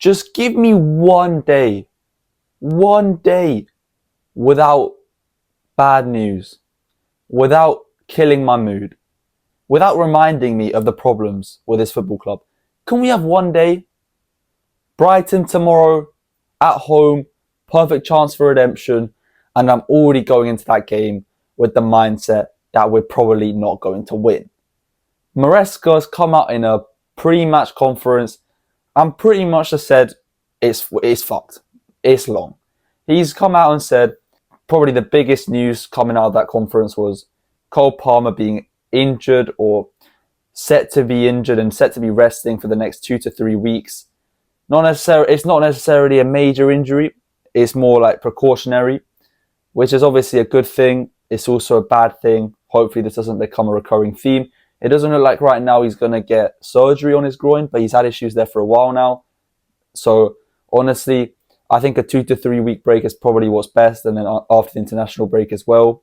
Just give me one day without bad news, without killing my mood, without reminding me of the problems with this football club. Can we have one day? Brighton tomorrow, at home, perfect chance for redemption, and I'm already going into that game with the mindset that we're probably not going to win. Maresca's come out in a pre-match conference and pretty much just said it's fucked. It's long. He's come out and said probably the biggest news coming out of that conference was Cole Palmer being injured or set to be injured and set to be resting for the next 2 to 3 weeks. It's not necessarily a major injury. It's more like precautionary, which is obviously a good thing. It's also a bad thing. Hopefully this doesn't become a recurring theme. It doesn't look like right now he's going to get surgery on his groin, but he's had issues there for a while now. So honestly, I think a 2 to 3 week break is probably what's best, and then after the international break as well.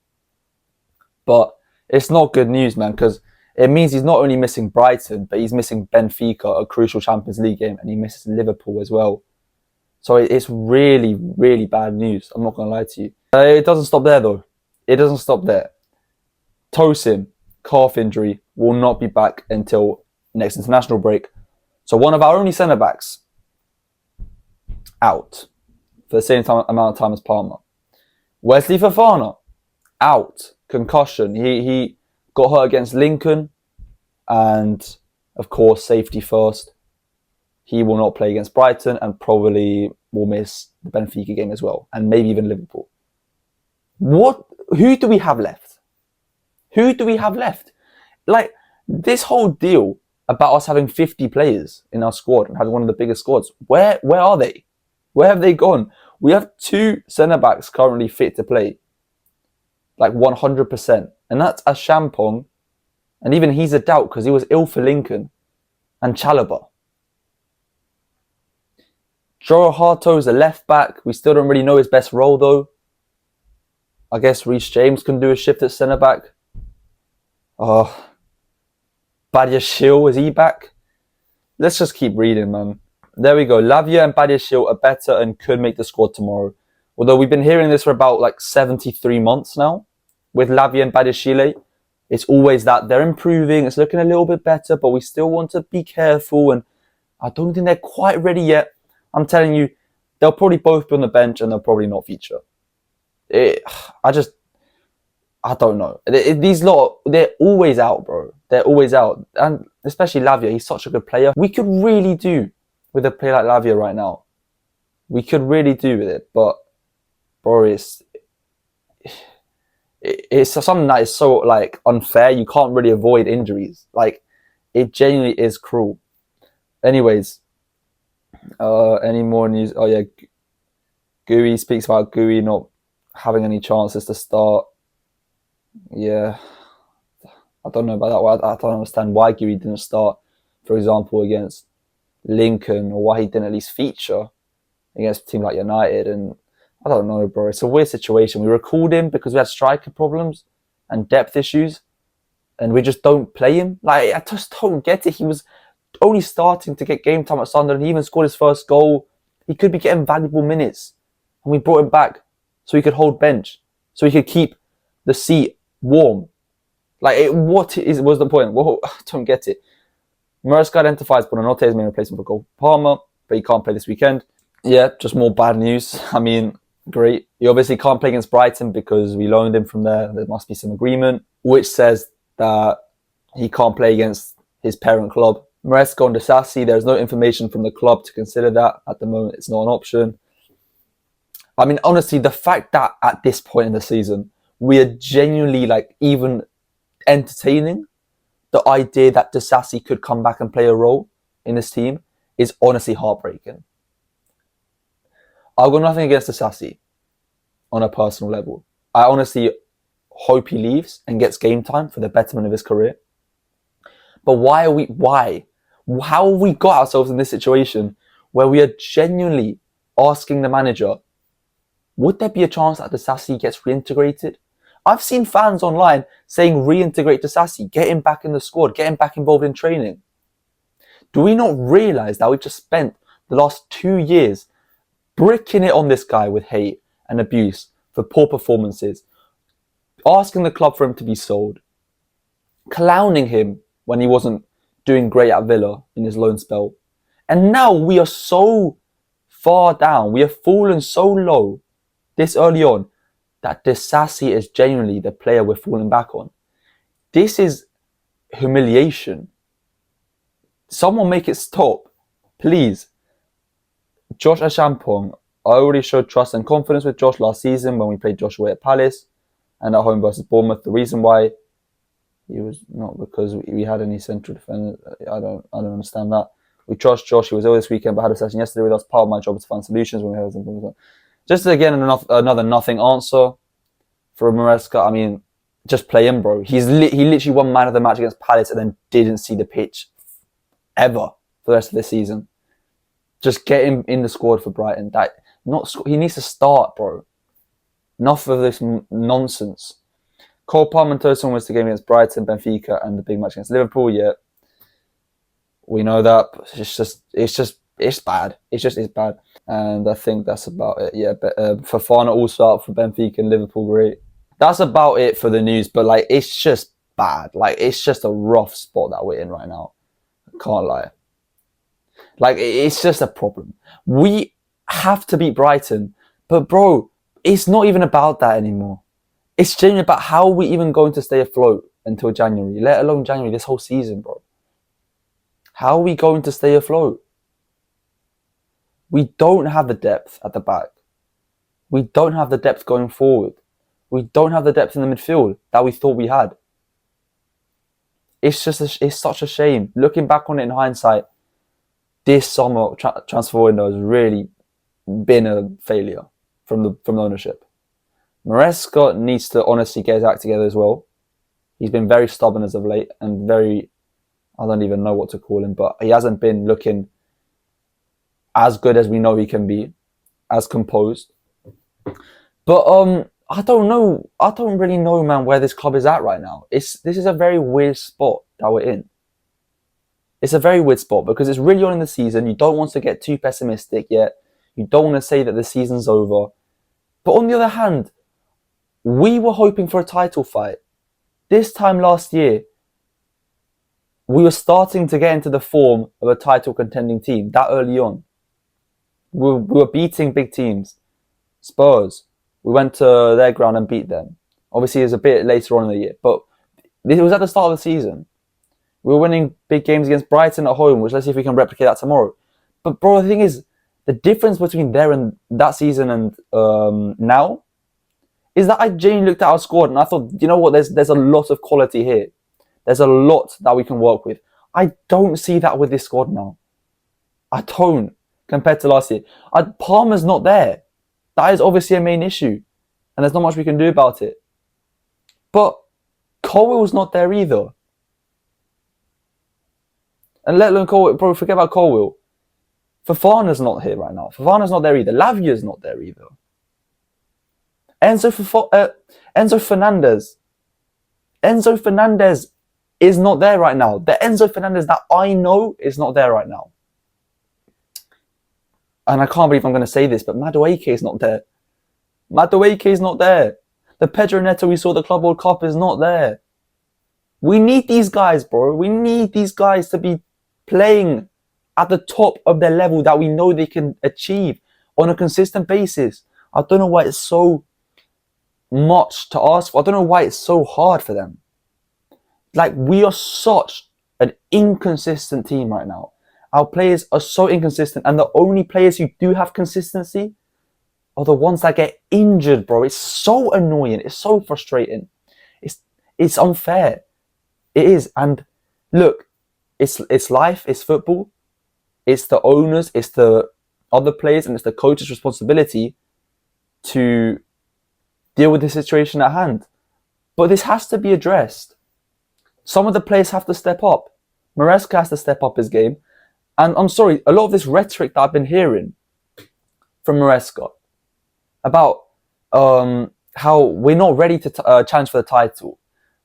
But it's not good news, man, because it means he's not only missing Brighton, but he's missing Benfica, a crucial Champions League game, and he misses Liverpool as well. So it's really, really bad news. I'm not going to lie to you. It doesn't stop there, though. It doesn't stop there. Tosin, calf injury, will not be back until next international break. So one of our only centre-backs out for the same amount of time as Palmer. Wesley Fofana, out. Concussion. He got hurt against Lincoln, and of course, safety first. He will not play against Brighton and probably will miss the Benfica game as well, and maybe even Liverpool. Who do we have left? Who do we have left? Like, this whole deal about us having 50 players in our squad and having one of the biggest squads, where are they? Where have they gone? We have 2 centre-backs currently fit to play. Like 100%. And that's Ashampong. And even he's a doubt because he was ill for Lincoln. And Chalobah. Joe Harto's a left back. We still don't really know his best role though. I guess Reece James can do a shift at centre back. Badiashile, is he back? Let's just keep reading, man. There we go. Lavia and Badiashile are better and could make the squad tomorrow. Although we've been hearing this for about like 73 months now with Lavia and Badiashile. It's always that they're improving. It's looking a little bit better, but we still want to be careful. And I don't think they're quite ready yet. I'm telling you, they'll probably both be on the bench and they'll probably not feature. I don't know. These lot, they're always out, bro. They're always out. And especially Lavia, he's such a good player. We could really do with a player like Lavia right now. We could really do with it. But, bro, it's something that is so, like, unfair. You can't really avoid injuries. Like, it genuinely is cruel. Anyways, any more news? Oh, yeah. Gui speaks about Gui not having any chances to start. Yeah, I don't know about that. I don't understand why Gui didn't start, for example, against Lincoln, or why he didn't at least feature against a team like United. And I don't know, bro. It's a weird situation. We recalled him because we had striker problems and depth issues, and we just don't play him. Like, I just don't get it. He was only starting to get game time at Sunderland. He even scored his first goal. He could be getting valuable minutes, and we brought him back so he could hold bench, so he could keep the seat warm. Like, was the point? Well, I don't get it. Maresca identifies Bonanotte as main replacement for Cole Palmer, but he can't play this weekend. Yeah, just more bad news. I mean, great. He obviously can't play against Brighton because we loaned him from there. There must be some agreement, which says that he can't play against his parent club. Maresca on Disasi, there's no information from the club to consider that. At the moment, it's not an option. I mean, honestly, the fact that at this point in the season, we are genuinely, like, even entertaining the idea that Disasi could come back and play a role in this team is honestly heartbreaking. I've got nothing against Disasi on a personal level. I honestly hope he leaves and gets game time for the betterment of his career. But how have we got ourselves in this situation where we are genuinely asking the manager, would there be a chance that Disasi gets reintegrated? I've seen fans online saying reintegrate Disasi, get him back in the squad, get him back involved in training. Do we not realise that we just spent the last 2 years, bricking it on this guy with hate and abuse for poor performances, asking the club for him to be sold, clowning him when he wasn't doing great at Villa in his loan spell. And now we are so far down, we have fallen so low this early on that Disasi is genuinely the player we're falling back on. This is humiliation. Someone make it stop, please. Josh Ashampong, I already showed trust and confidence with Josh last season when we played Josh away at Palace and at home versus Bournemouth. The reason why he was not because we had any central defenders. I don't understand that. We trust Josh. He was ill this weekend, but had a session yesterday with us. Part of my job is to find solutions when we have something. Just again, another nothing answer for Maresca. I mean, just play him, bro. He literally won man of the match against Palace and then didn't see the pitch ever for the rest of the season. Just get him in the squad for Brighton. He needs to start, bro. Enough of this nonsense. Cole Palmer and Tosin was the game against Brighton, Benfica, and the big match against Liverpool. Yeah, we know that. It's bad. It's bad. And I think that's about it. Yeah, but Fofana also out for Benfica and Liverpool. Great. That's about it for the news. But it's just bad. It's just a rough spot that we're in right now. Can't lie. It's just a problem. We have to beat Brighton, but bro, it's not even about that anymore. It's genuinely about how we even going to stay afloat until January, let alone January, this whole season, bro. How are we going to stay afloat? We don't have the depth at the back. We don't have the depth going forward. We don't have the depth in the midfield that we thought we had. It's such a shame. Looking back on it in hindsight, this summer transfer window has really been a failure from the ownership. Maresca needs to honestly get his act together as well. He's been very stubborn as of late and very, I don't even know what to call him, but he hasn't been looking as good as we know he can be, as composed. But I don't know. I don't really know, man, where this club is at right now. This is a very weird spot that we're in. It's a very weird spot because it's really on in the season. You don't want to get too pessimistic yet. You don't want to say that the season's over. But on the other hand, we were hoping for a title fight. This time last year, we were starting to get into the form of a title contending team that early on. We were beating big teams. Spurs, we went to their ground and beat them. Obviously, it was a bit later on in the year, but it was at the start of the season. We were winning big games against Brighton at home, which let's see if we can replicate that tomorrow. But bro, the thing is, the difference between there and that season and now is that I genuinely looked at our squad and I thought, you know what, there's a lot of quality here. There's a lot that we can work with. I don't see that with this squad now. I don't, compared to last year. Palmer's not there. That is obviously a main issue. And there's not much we can do about it. But Colwell's not there either. And let alone Colwell, bro, forget about Colwell. Fofana's not here right now. Fofana's not there either. Lavia's not there either. Enzo Fernandez. Enzo Fernandez is not there right now. The Enzo Fernandez that I know is not there right now. And I can't believe I'm going to say this, but Madueke is not there. Madueke is not there. The Pedro Neto we saw at the Club World Cup is not there. We need these guys, bro. We need these guys to be playing at the top of their level that we know they can achieve on a consistent basis. I don't know why it's so much to ask for. I don't know why it's so hard for them. We are such an inconsistent team right now. Our players are so inconsistent, and the only players who do have consistency are the ones that get injured, bro. It's so annoying. It's so frustrating. It's unfair. It is. And look, it's life. It's football. It's the owners. It's the other players, and it's the coach's responsibility to deal with the situation at hand. But this has to be addressed. Some of the players have to step up. Maresca has to step up his game. And I'm sorry, a lot of this rhetoric that I've been hearing from Maresca about how we're not ready to challenge for the title.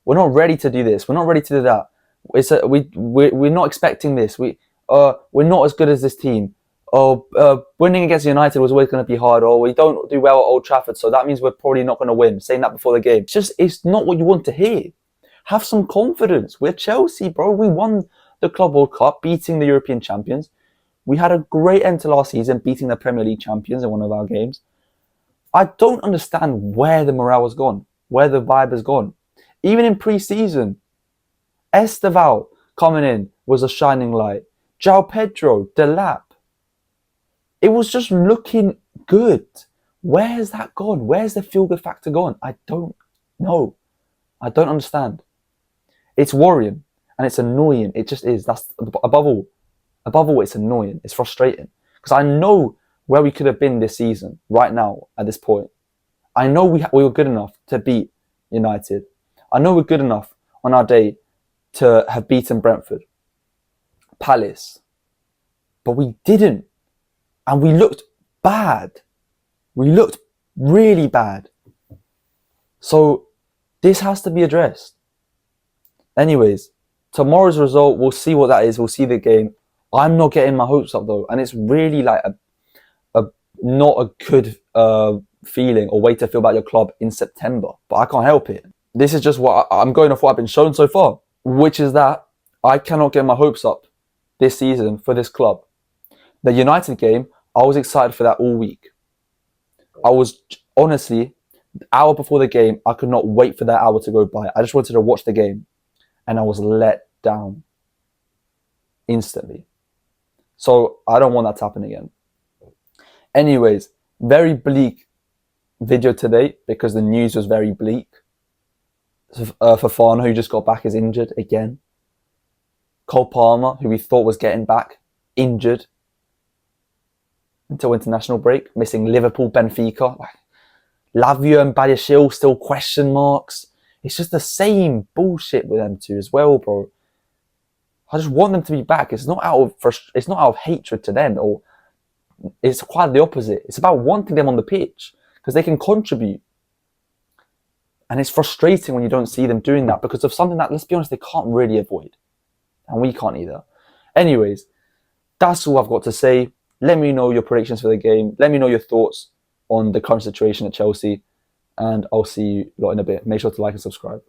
We're not ready to do this. We're not ready to do that. We're not expecting this. We're not as good as this team. winning against United was always going to be hard, or we don't do well at Old Trafford, so that means we're probably not going to win. Saying that before the game. It's not what you want to hear. Have some confidence. We're Chelsea, bro. We won the Club World Cup, beating the European champions. We had a great end to last season, beating the Premier League champions in one of our games. I don't understand where the morale has gone, where the vibe has gone. Even in pre-season, Esteval coming in was a shining light. João Pedro, Delap. It was just looking good. Where's that gone? Where's the feel-good factor gone? I don't know. I don't understand. It's worrying and it's annoying. It just is. That's above all, it's annoying. It's frustrating because I know where we could have been this season right now at this point. I know we were good enough to beat United. I know we're good enough on our day to have beaten Brentford, Palace, but we didn't. And we looked bad. We looked really bad. So this has to be addressed. Anyways, tomorrow's result, we'll see what that is. We'll see the game. I'm not getting my hopes up though. And it's really like a not a good feeling or way to feel about your club in September. But I can't help it. This is just what I'm going off what I've been shown so far. Which is that I cannot get my hopes up this season for this club. The United game, I was excited for that all week. I was, honestly, the hour before the game, I could not wait for that hour to go by. I just wanted to watch the game. And I was let down instantly. So I don't want that to happen again. Anyways, very bleak video today because the news was very bleak. Fofana, who just got back, is injured again. Cole Palmer, who we thought was getting back, injured until international break, missing Liverpool, Benfica. Lavia and Badiashile, still question marks. It's just the same bullshit with them two as well, bro. I just want them to be back. It's not out of hatred to them, or it's quite the opposite. It's about wanting them on the pitch because they can contribute. And it's frustrating when you don't see them doing that because of something that, let's be honest, they can't really avoid. And we can't either. Anyways, that's all I've got to say. Let me know your predictions for the game. Let me know your thoughts on the current situation at Chelsea. And I'll see you lot in a bit. Make sure to like and subscribe.